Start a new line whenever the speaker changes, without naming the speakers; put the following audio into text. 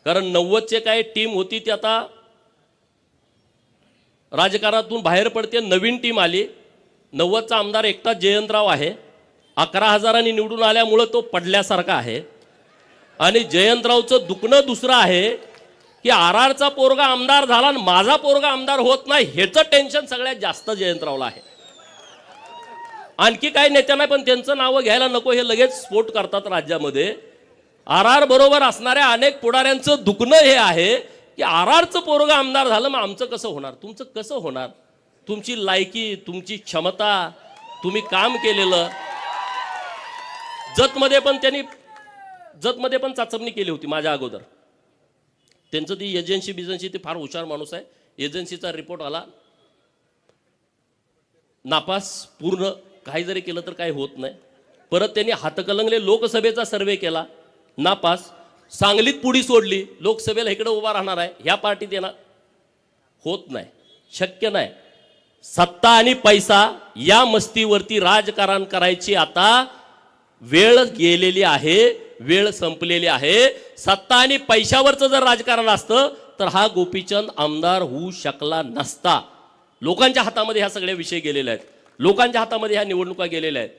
कारण 90चे काय टीम होती ती आता राजकारणातून बाहेर पडते, नवीन टीम आली। 90चा आमदार एकटाच जयंतराव आहे, 11,000 निवडून आल्यामुळे तो पडल्यासारखा आहे। आणि जयंतरावचं दुखणं दुसरं आहे की आरआरचा पोरगा आमदार झाला आणि माझा पोरगा आमदार होत नाही, ह्याचं टेन्शन सगळ्यात जास्त जयंतरावला आहे। आणखी काही नेत्यांना पण त्यांचं नाव घ्यायला नको, हे लगेच स्फोट करतात राज्यामध्ये। आरआर बरोबर असणाऱ्या अनेक पुढाऱ्यांचं दुखणं हे आहे की आरआरचं पोरगा आमदार झालं, मग आमचं कसं होणार, तुमचं कसं होणार? तुमची लायकी, तुमची क्षमता, तुम्ही काम केलेलं। जतमध्ये पण चाचपणी केली होती माझ्या अगोदर। त्यांचं ती एजन्सी ते फार हुशार माणूस आहे, एजन्सीचा रिपोर्ट आला नापास, पूर्ण काही जरी केलं तर काही होत नाही। परत त्यांनी हातकलंगले लोकसभेचा सर्वे केला, नापास। सांगलीत पुढी सोडली, लोकसभेला इकडे उभा राहणार आहे, ह्या पार्टीत येणार, होत नाही, शक्य नाही। सत्ता आणि पैसा या मस्तीवरती राजकारण करायची आता वेळ गेलेली आहे, वेळ संपलेली आहे। सत्ता आणि पैशावरचं जर राजकारण असतं तर हा गोपीचंद आमदार होऊ शकला नसता। लोकांच्या हातामध्ये ह्या सगळे विषय गेलेले आहेत, लोकांच्या हातामध्ये ह्या निवडणुका गेलेल्या आहेत।